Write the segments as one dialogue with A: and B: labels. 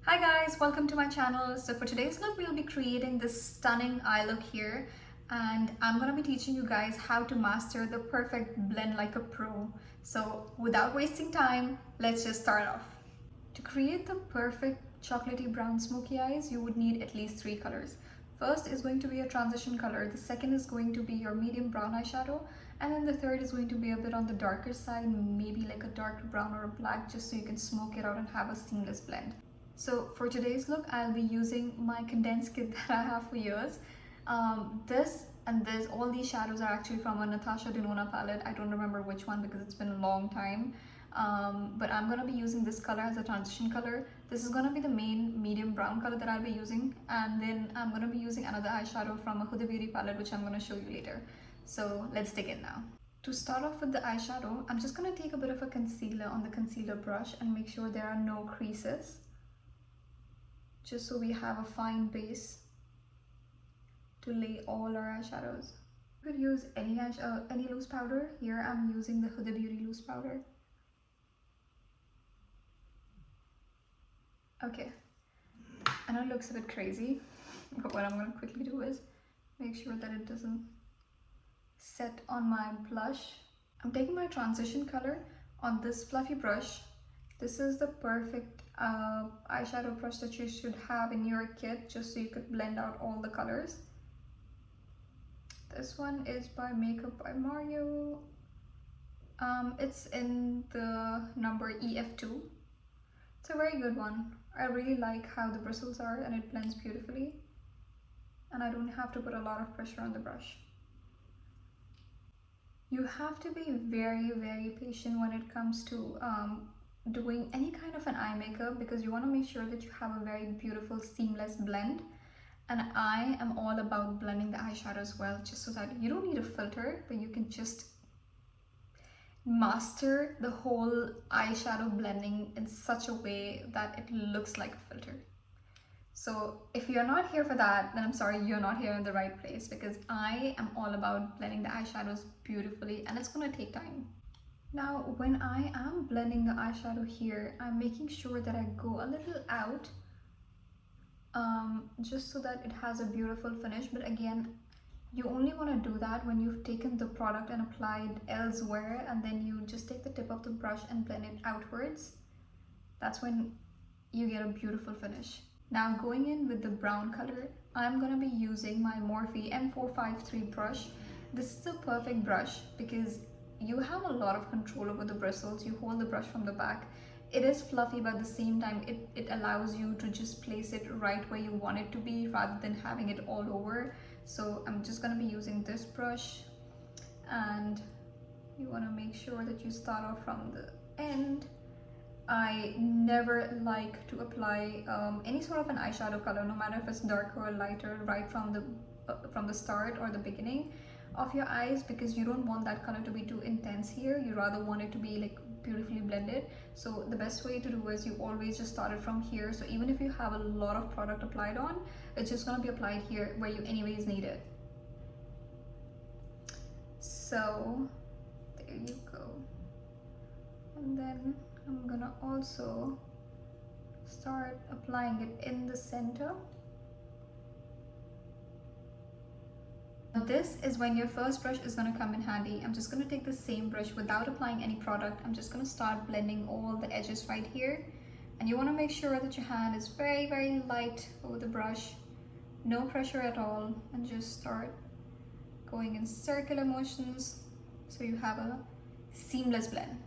A: Hi guys, welcome to my channel. So for today's look, we'll be creating this stunning eye look here, and I'm gonna be teaching you guys how to master the perfect blend like a pro. So without wasting time, let's just start off. To create the perfect chocolatey brown smoky eyes, you would need at least 3 colors. First is going to be a transition color, the second is going to be your medium brown eyeshadow, and then the third is going to be a bit on the darker side, maybe like a dark brown or a black, just so you can smoke it out and have a seamless blend. So for today's look, I'll be using my condensed kit that I have for years. All these shadows are actually from a Natasta Denona palette. I don't remember which one because it's been a long time. But I'm going to be using this color as a transition color. This is going to be the main medium brown color that I'll be using. And then I'm going to be using another eyeshadow from a Huda Beauty palette, which I'm going to show you later. So let's dig in now. To start off with the eyeshadow, I'm just going to take a bit of a concealer on the concealer brush and make sure there are no creases, just so we have a fine base to lay all our eyeshadows. You could use any loose powder. Here I'm using the Huda Beauty loose powder. Okay, I know it looks a bit crazy, but what I'm going to quickly do is make sure that it doesn't set on my blush. I'm taking my transition color on this fluffy brush. This is the perfect eyeshadow brush that you should have in your kit, just so you could blend out all the colors. This one is by Makeup by Mario. It's in the number EF2. It's a very good one. I really like how the bristles are and it blends beautifully. And I don't have to put a lot of pressure on the brush. You have to be very, very patient when it comes to doing any kind of an eye makeup, because you want to make sure that you have a very beautiful seamless blend. And I am all about blending the eyeshadow as well, just so that you don't need a filter, but you can just master the whole eyeshadow blending in such a way that it looks like a filter. So if you're not here for that, then I'm sorry, you're not here in the right place, because I am all about blending the eyeshadows beautifully, and it's going to take time. Now, when I am blending the eyeshadow here, I'm making sure that I go a little out, just so that it has a beautiful finish. But again, you only want to do that when you've taken the product and applied elsewhere, and then you just take the tip of the brush and blend it outwards. That's when you get a beautiful finish. Now, going in with the brown color, I'm going to be using my Morphe M453 brush. This is a perfect brush because you have a lot of control over the bristles. You hold the brush from the back. It is fluffy, but at the same time it allows you to just place it right where you want it to be rather than having it all over. So I'm just going to be using this brush, and you want to make sure that you start off from the end. I never like to apply any sort of an eyeshadow color, no matter if it's darker or lighter, right from the start or the beginning of your eyes, because you don't want that color to be too intense here. You rather want it to be like beautifully blended. So the best way to do is you always just start it from here. So even if you have a lot of product applied on, it's just going to be applied here where you anyways need it. So there you go. And then I'm gonna also start applying it in the center. This is when your first brush is going to come in handy. I'm just going to take the same brush without applying any product. I'm just going to start blending all the edges right here. And you want to make sure that your hand is very, very light over the brush. No pressure at all. And just start going in circular motions so you have a seamless blend.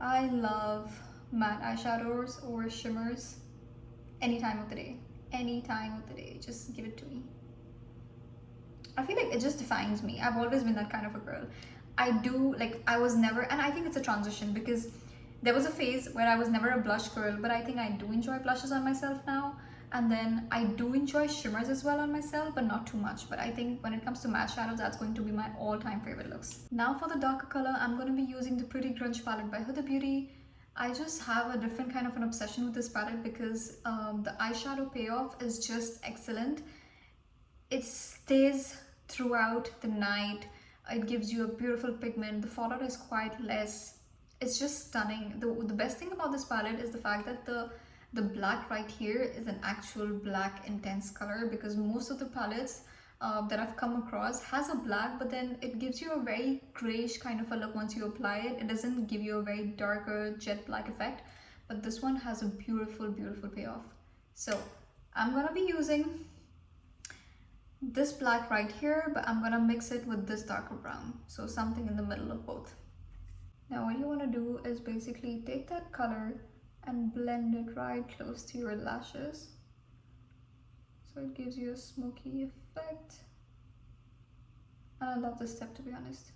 A: I love matte eyeshadows or shimmers any time of the day. Any time of the day, just give it to me. I feel like it just defines me. I've always been that kind of a girl. I was never, and I think it's a transition, because there was a phase where I was never a blush girl, but I think I do enjoy blushes on myself now. And then I do enjoy shimmers as well on myself, but not too much. But I think when it comes to matte shadows, that's going to be my all-time favorite looks. Now for the darker color, I'm going to be using the Pretty Grunge palette by Huda Beauty. I just have a different kind of an obsession with this palette because the eyeshadow payoff is just excellent. It stays throughout the night. It gives you a beautiful pigment. The fallout is quite less. It's just stunning. The best thing about this palette is the fact that the black right here is an actual black intense color, because most of the palettes that I've come across has a black, but then it gives you a very grayish kind of a look once you apply it. It doesn't give you a very darker jet black effect, but this one has a beautiful, beautiful payoff. So I'm gonna be using this black right here, but I'm gonna mix it with this darker brown, so something in the middle of both. Now what you want to do is basically take that color and blend it right close to your lashes, so it gives you a smoky effect. And I love this step, to be honest.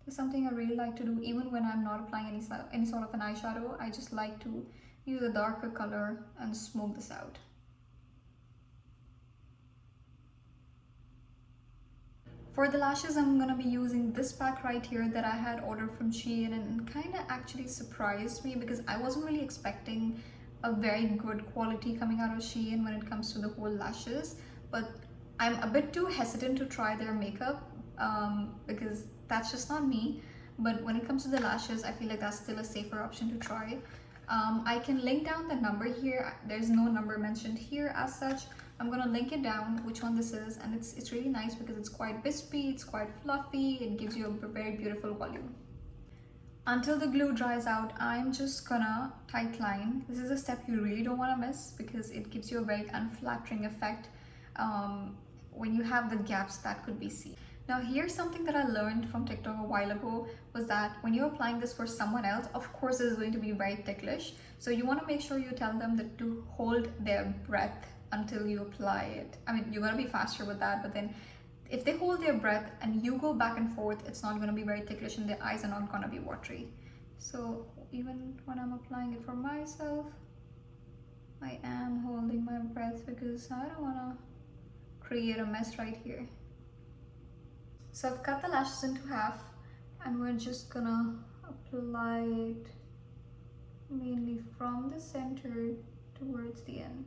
A: It's something I really like to do even when I'm not applying any sort of an eyeshadow. I just like to use a darker color and smoke this out. For the lashes, I'm going to be using this pack right here that I had ordered from Shein, and kind of actually surprised me because I wasn't really expecting a very good quality coming out of Shein when it comes to the whole lashes. But I'm a bit too hesitant to try their makeup because that's just not me. But when it comes to the lashes, I feel like that's still a safer option to try. I can link down the number here. There's no number mentioned here as such. I'm gonna link it down which one this is, and it's really nice because it's quite wispy, it's quite fluffy, it gives you a very beautiful volume. Until the glue dries out, I'm just gonna tight line. This is a step you really don't want to miss because it gives you a very unflattering effect when you have the gaps that could be seen. Now here's something that I learned from TikTok a while ago, was that when you're applying this for someone else, of course it is going to be very ticklish, so you want to make sure you tell them that to hold their breath until you apply it. I mean, you're gonna be faster with that, but then if they hold their breath and you go back and forth, it's not gonna be very ticklish and their eyes are not gonna be watery. So even when I'm applying it for myself, I am holding my breath because I don't wanna create a mess right here. So I've cut the lashes into half and we're just gonna apply it mainly from the center towards the end.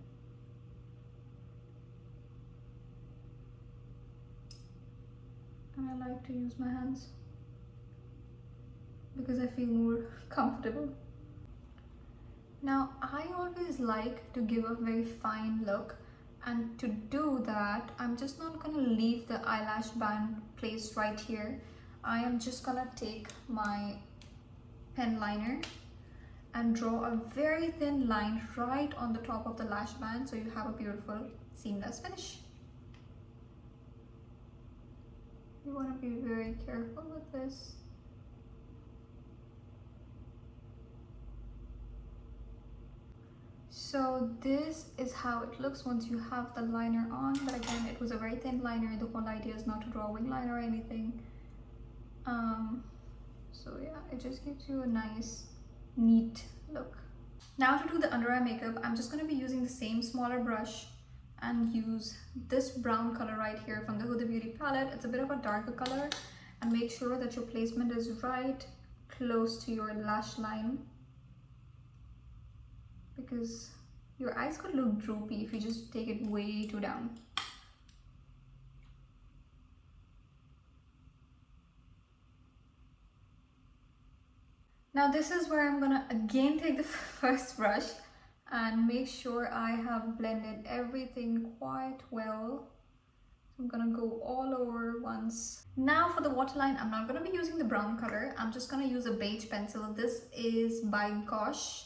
A: And I like to use my hands because I feel more comfortable. Now I always like to give a very fine look, and to do that I'm just not going to leave the eyelash band placed right here. I am just going to take my pen liner and draw a very thin line right on the top of the lash band, so you have a beautiful seamless finish. You want to be very careful with this. So this is how it looks once you have the liner on, but again it was a very thin liner. The whole idea is not to draw a wing liner or anything. So yeah, it just gives you a nice neat look. Now to do the under eye makeup, I'm just going to be using the same smaller brush and use this brown color right here from the Huda Beauty palette. It's a bit of a darker color, and make sure that your placement is right close to your lash line, because your eyes could look droopy if you just take it way too down. Now this is where I'm gonna again take the first brush and make sure I have blended everything quite well. I'm gonna go all over once. Now for the waterline, I'm not gonna be using the brown color. I'm just gonna use a beige pencil. This is by Gosh.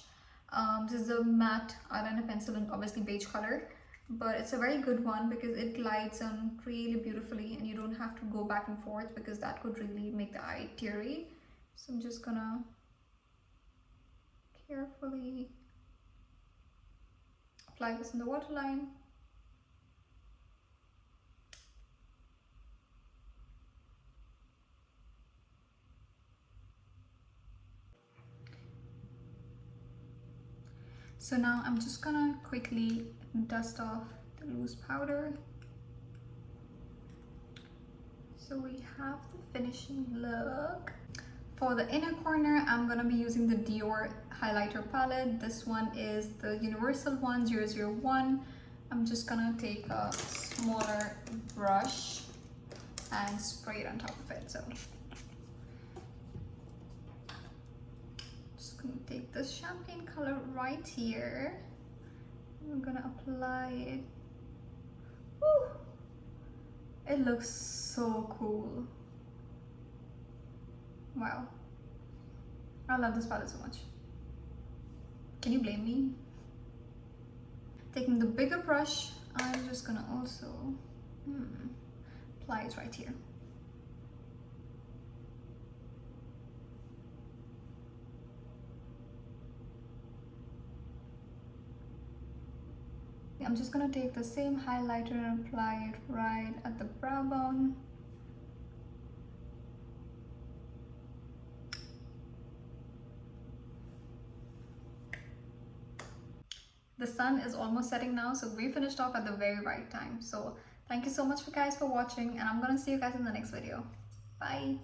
A: This is a matte eyeliner pencil in obviously beige color, but it's a very good one because it glides on really beautifully and you don't have to go back and forth because that could really make the eye teary. So I'm just gonna carefully apply this in the waterline. So now I'm just gonna quickly dust off the loose powder. So we have the finishing look. For the inner corner, I'm gonna be using the Dior highlighter palette. This one is the universal one, 001. I'm just gonna take a smaller brush and spray it on top of it. So gonna take this champagne color right here. I'm gonna apply it. Woo! It looks so cool. Wow. I love this palette so much. Can you blame me? Taking the bigger brush, I'm just gonna also apply it right here. I'm just gonna take the same highlighter and apply it right at the brow bone. The sun is almost setting now, so we finished off at the very right time. So thank you so much guys for watching, and I'm gonna see you guys in the next video. Bye.